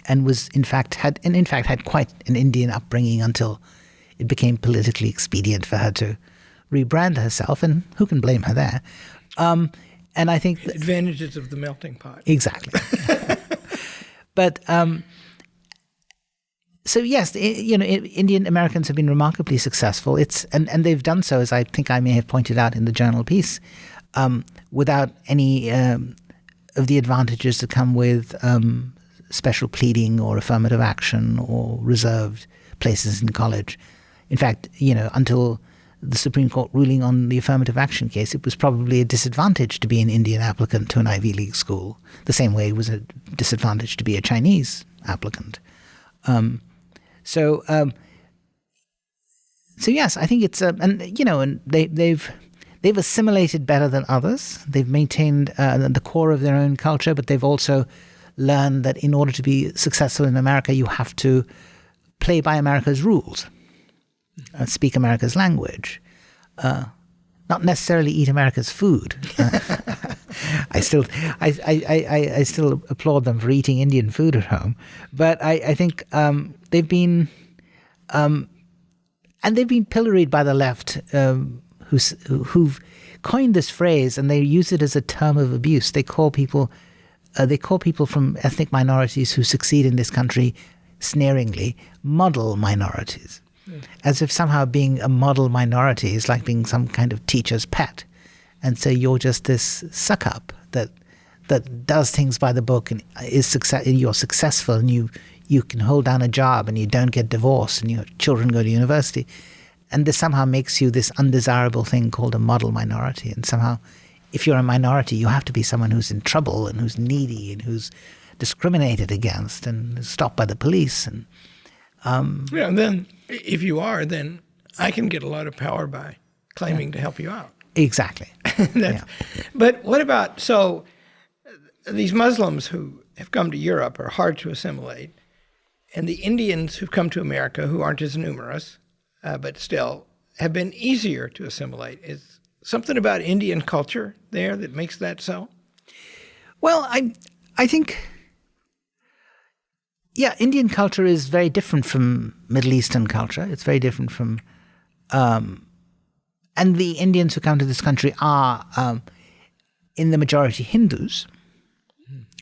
and had quite an Indian upbringing until it became politically expedient for her to rebrand herself, and who can blame her there? And I think advantages of the melting pot. Exactly. But so yes, Indian Americans have been remarkably successful. And they've done so, as I think I may have pointed out in the journal piece, without any of the advantages that come with special pleading or affirmative action or reserved places in college. In fact, until the Supreme Court ruling on the affirmative action case, it was probably a disadvantage to be an Indian applicant to an Ivy League school, the same way it was a disadvantage to be a Chinese applicant. So yes, I think it's and they've assimilated better than others. They've maintained the core of their own culture, but they've also learned that in order to be successful in America, you have to play by America's rules, speak America's language, not necessarily eat America's food. I still applaud them for eating Indian food at home, but I think they've been pilloried by the left, who've coined this phrase, and they use it as a term of abuse. They call people from ethnic minorities who succeed in this country sneeringly model minorities, as if somehow being a model minority is like being some kind of teacher's pet. And so you're just this suck-up that does things by the book and you're successful, and you can hold down a job and you don't get divorced and your children go to university. And this somehow makes you this undesirable thing called a model minority. And somehow, if you're a minority, you have to be someone who's in trouble and who's needy and who's discriminated against and stopped by the police. And and then if you are, then I can get a lot of power by claiming to help you out. Exactly. But what about, so these Muslims who have come to Europe are hard to assimilate, and the Indians who've come to America, who aren't as numerous, but still have been easier to assimilate. Is something about Indian culture there that makes that so? Well, I think, Indian culture is very different from Middle Eastern culture. It's very different from, and the Indians who come to this country are, in the majority, Hindus.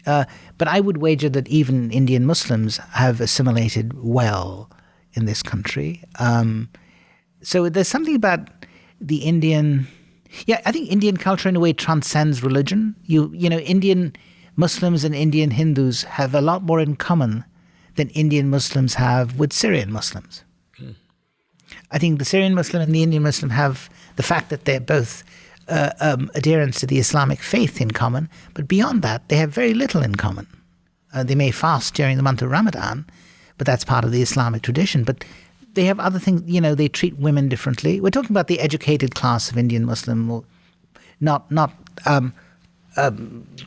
But I would wager that even Indian Muslims have assimilated well in this country. So there's something about the Indian. I think Indian culture in a way transcends religion. You know, Indian Muslims and Indian Hindus have a lot more in common than Indian Muslims have with Syrian Muslims. I think the Syrian Muslim and the Indian Muslim have the fact that they're both adherents to the Islamic faith in common, but beyond that, they have very little in common. They may fast during the month of Ramadan, but that's part of the Islamic tradition. But they have other things, you know, they treat women differently. We're talking about the educated class of Indian Muslim, not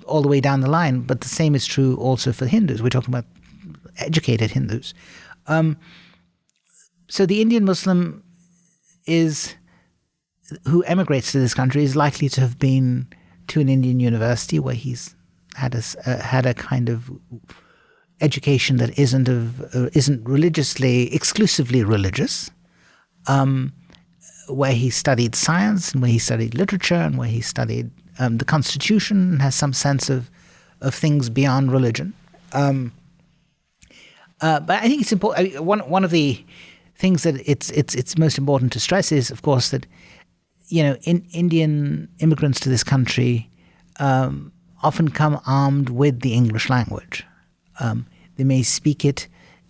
all the way down the line, but the same is true also for Hindus. We're talking about educated Hindus. So the Indian Muslim who emigrates to this country is likely to have been to an Indian university where he's had a kind of education that isn't religiously exclusively religious, where he studied science and where he studied literature and where he studied the Constitution and has some sense of things beyond religion. But I think it's important. One of the things that it's most important to stress is, of course, that Indian immigrants to this country often come armed with the English language. They may speak it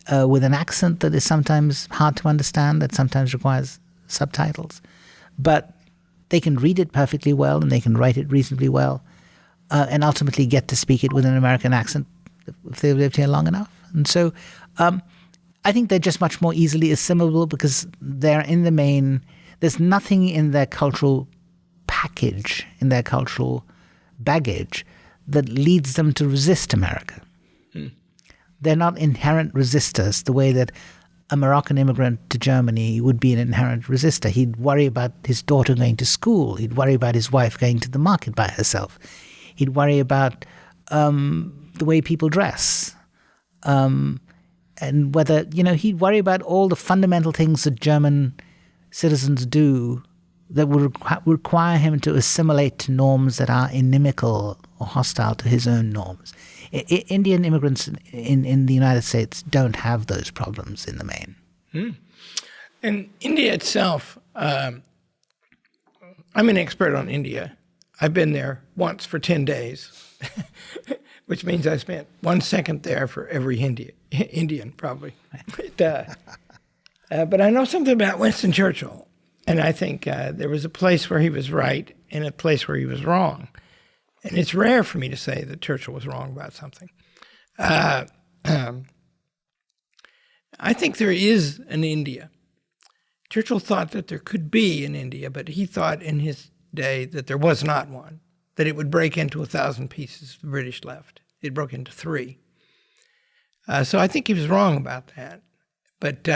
with an accent that is sometimes hard to understand, that sometimes requires subtitles, but they can read it perfectly well and they can write it reasonably well, and ultimately get to speak it with an American accent if they've lived here long enough. And so I think they're just much more easily assimilable because they're in the main. There's nothing in their cultural package, in their cultural baggage, that leads them to resist America. They're not inherent resistors the way that a Moroccan immigrant to Germany would be an inherent resistor. He'd worry about his daughter going to school. He'd worry about his wife going to the market by herself. He'd worry about the way people dress. And whether, he'd worry about all the fundamental things that German citizens do that would require him to assimilate to norms that are inimical or hostile to his own norms. Indian immigrants in the United States don't have those problems in the main. And India itself, I'm an expert on India. I've been there once for 10 days, which means I spent 1 second there for every Indian probably. But I know something about Winston Churchill, and I think there was a place where he was right and a place where he was wrong. And it's rare for me to say that Churchill was wrong about something. I think there is an India. Churchill thought that there could be an India, but he thought in his day that there was not one, that it would break into 1,000 pieces the British left. It broke into 3. So I think he was wrong about that. But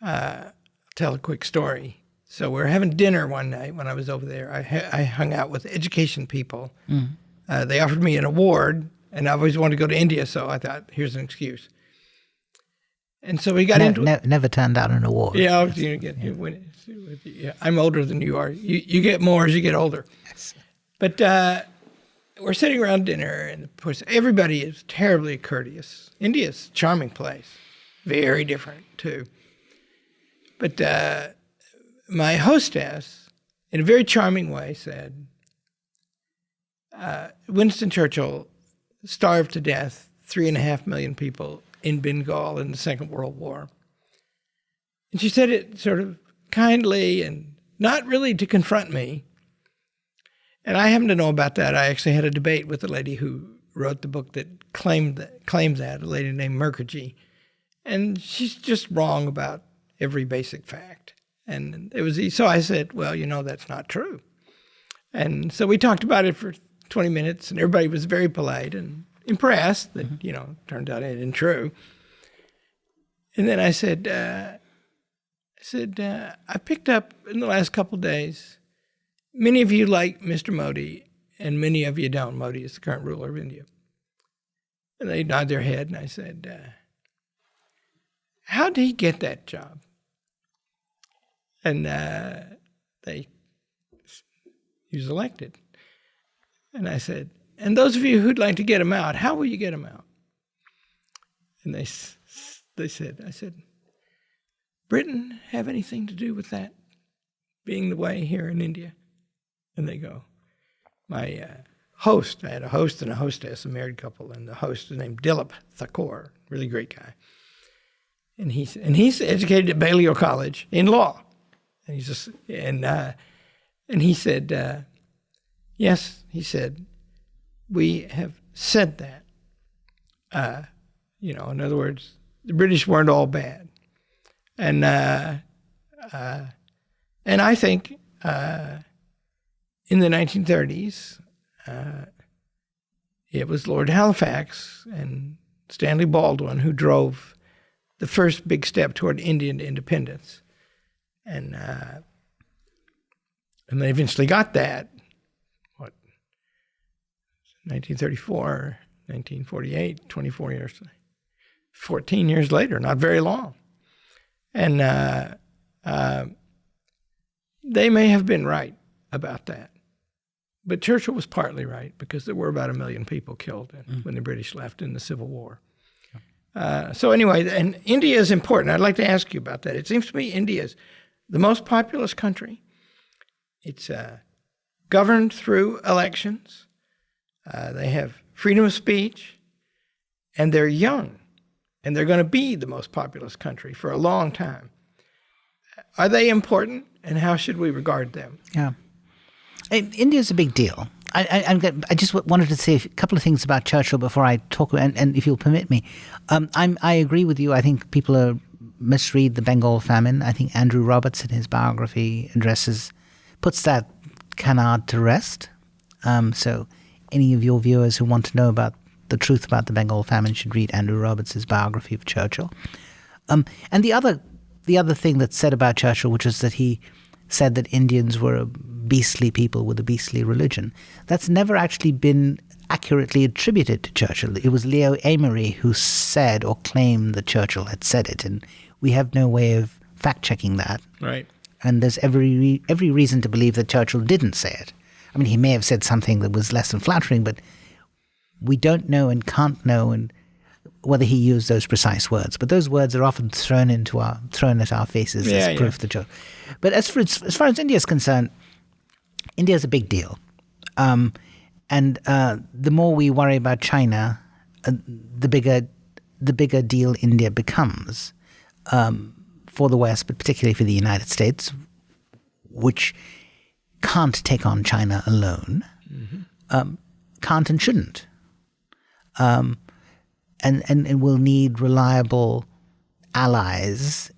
I'll tell a quick story. So we were having dinner one night when I was over there. I hung out with education people. They offered me an award, and I always wanted to go to India, so I thought, here's an excuse. And so we got into it. Never turned down an award. Yeah, I'm older than you are. You get more as you get older. Yes. But we're sitting around dinner, and of course, everybody is terribly courteous. India's a charming place. Very different, too. But my hostess, in a very charming way, said, Winston Churchill starved to death 3.5 million people in Bengal in the Second World War. And she said it sort of kindly and not really to confront me. And I happen to know about that. I actually had a debate with the lady who wrote the book that claimed that, a lady named Mukherjee. And she's just wrong about every basic fact. And it was so I said, well, that's not true. And so we talked about it for 20 minutes, and everybody was very polite and impressed that, turned out it isn't true. And then I said, I picked up in the last couple of days, many of you like Mr. Modi, and many of you don't. Modi is the current ruler of India. And they nodded their head, and I said, how did he get that job? And he was elected. And I said, and those of you who'd like to get him out, how will you get him out? And they said, I said, Britain have anything to do with that being the way here in India? And they go, my host, I had a host and a hostess, a married couple, and the host was named Dilip Thakur, really great guy. And he's educated at Balliol College in law. And he said, yes, he said, we have said that. In other words, the British weren't all bad. And I think in the 1930s, it was Lord Halifax and Stanley Baldwin who drove the first big step toward Indian independence. And they eventually got that, 1934, 1948, 24 years, 14 years later, not very long. And they may have been right about that. But Churchill was partly right, because there were about 1 million people killed when the British left in the Civil War. So anyway, and India is important. I'd like to ask you about that. It seems to me India is the most populous country. It's governed through elections. They have freedom of speech, and they're young, and they're going to be the most populous country for a long time. Are they important, and how should we regard them? Yeah. India's a big deal. I just wanted to say a couple of things about Churchill before I talk, and if you'll permit me. I agree with you. I think people misread the Bengal famine. I think Andrew Roberts in his biography puts that canard to rest. So any of your viewers who want to know about the truth about the Bengal famine should read Andrew Roberts' biography of Churchill. And the other thing that's said about Churchill, which is that he said that Indians were a beastly people with a beastly religion, that's never actually been accurately attributed to Churchill. It was Leo Amery who said or claimed that Churchill had said it, and we have no way of fact-checking that. Right. And there's every reason to believe that Churchill didn't say it. I mean, he may have said something that was less than flattering, but we don't know and can't know and whether he used those precise words. But those words are often thrown at our faces as proof that Churchill. But as far as India is concerned, India is a big deal. And the more we worry about China, the bigger deal India becomes for the West, but particularly for the United States, which can't take on China alone, can't and shouldn't, and will need reliable allies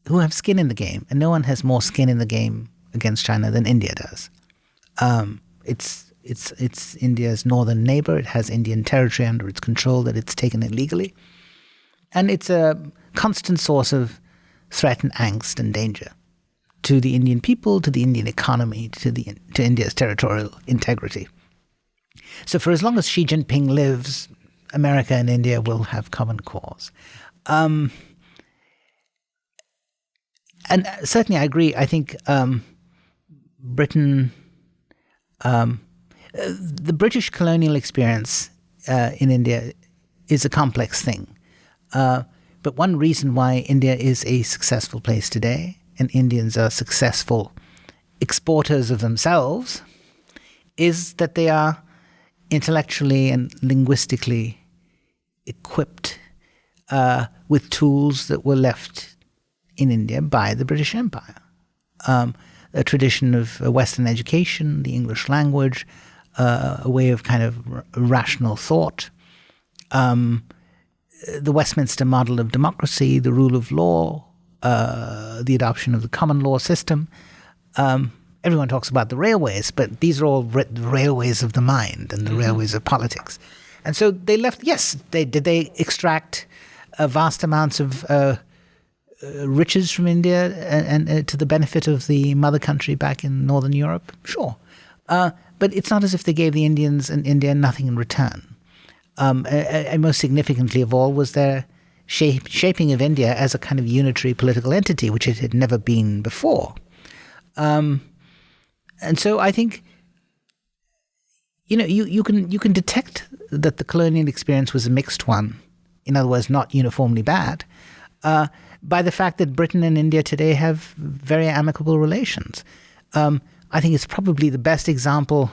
who have skin in the game. And no one has more skin in the game against China than India does. It's India's northern neighbor. It has Indian territory under its control that it's taken illegally. And it's a constant source of threat and angst and danger to the Indian people, to the Indian economy, to India's territorial integrity. So for as long as Xi Jinping lives, America and India will have common cause. And certainly I agree. I think Britain, the British colonial experience in India is a complex thing. But one reason why India is a successful place today, and Indians are successful exporters of themselves, is that they are intellectually and linguistically equipped with tools that were left in India by the British Empire. A tradition of Western education, the English language, a way of kind of rational thought, the Westminster model of democracy, the rule of law, the adoption of the common law system. Everyone talks about the railways, but these are all the railways of the mind and the railways of politics. And so they left, yes, they extract vast amounts of riches from India and to the benefit of the mother country back in Northern Europe? Sure. But it's not as if they gave the Indians in India nothing in return. And most significantly of all was their shaping of India as a kind of unitary political entity, which it had never been before. And so I think, you can detect that the colonial experience was a mixed one, in other words, not uniformly bad, by the fact that Britain and India today have very amicable relations. I think it's probably the best example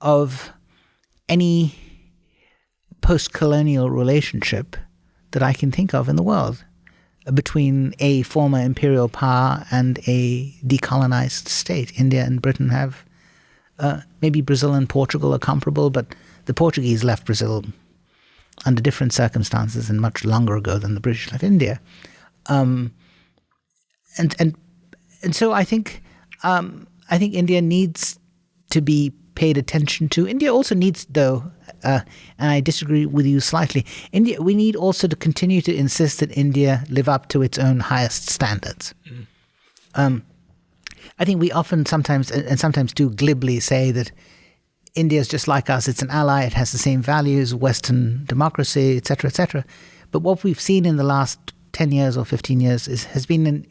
of any post-colonial relationship that I can think of in the world between a former imperial power and a decolonized state. India and Britain have, maybe Brazil and Portugal are comparable, but the Portuguese left Brazil under different circumstances and much longer ago than the British left India. And so I think India needs to be paid attention to. India also needs, though, and I disagree with you slightly, we need also to continue to insist that India live up to its own highest standards. I think we often sometimes do glibly say that India is just like us, it's an ally, it has the same values, Western democracy, etc., etc. But what we've seen in the last 10 years or 15 years has been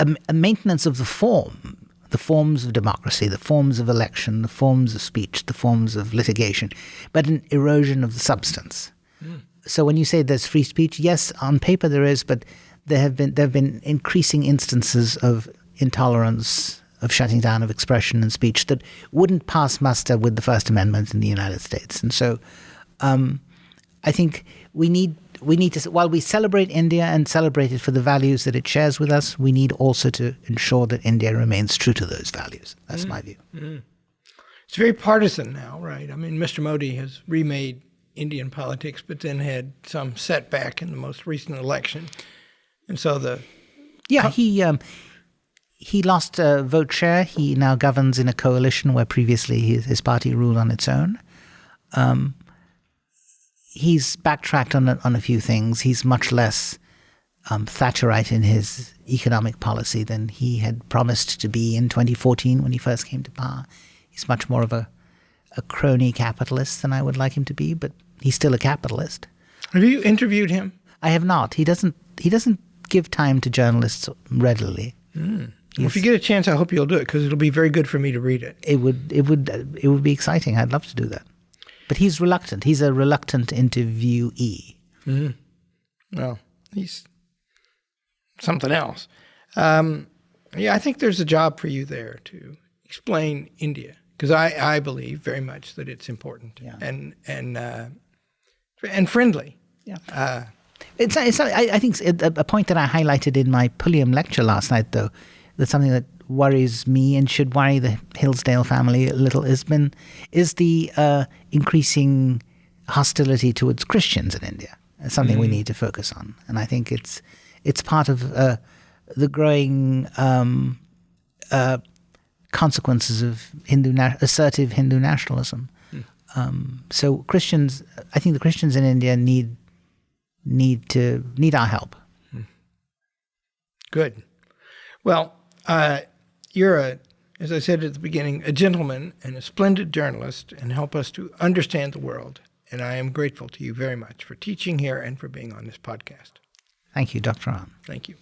a maintenance of the forms of democracy, the forms of election, the forms of speech, the forms of litigation, but an erosion of the substance. So when you say there's free speech, yes, on paper there is, but there have been increasing instances of intolerance, of shutting down of expression and speech that wouldn't pass muster with the First Amendment in the United States. And so I think we need to, while we celebrate India and celebrate it for the values that it shares with us, we need also to ensure that India remains true to those values. That's my view. It's very partisan now, right? I mean, Mr. Modi has remade Indian politics, but then had some setback in the most recent election. And so he lost a vote share. He now governs in a coalition where previously his party ruled on its own. He's backtracked on a few things. He's much less Thatcherite in his economic policy than he had promised to be in 2014 when he first came to power. He's much more of a crony capitalist than I would like him to be, but he's still a capitalist. Have you interviewed him? I have not. He doesn't give time to journalists readily. Well, if you get a chance, I hope you'll do it, because it'll be very good for me to read it. It would be exciting. I'd love to do that. But he's reluctant. He's a reluctant interviewee. Well, he's something else. I think there's a job for you there to explain India, because I believe very much that it's important and friendly. Yeah. I think a point that I highlighted in my Pulliam lecture last night, though, that's something that worries me and should worry the Hillsdale family a little, is the increasing hostility towards Christians in India. It's something we need to focus on, and I think it's part of the growing consequences of assertive Hindu nationalism. So Christians, I think the Christians in India need our help. Good. Well, you're as I said at the beginning, a gentleman and a splendid journalist, and help us to understand the world. And I am grateful to you very much for teaching here and for being on this podcast. Thank you, Dr. Arnn. Thank you.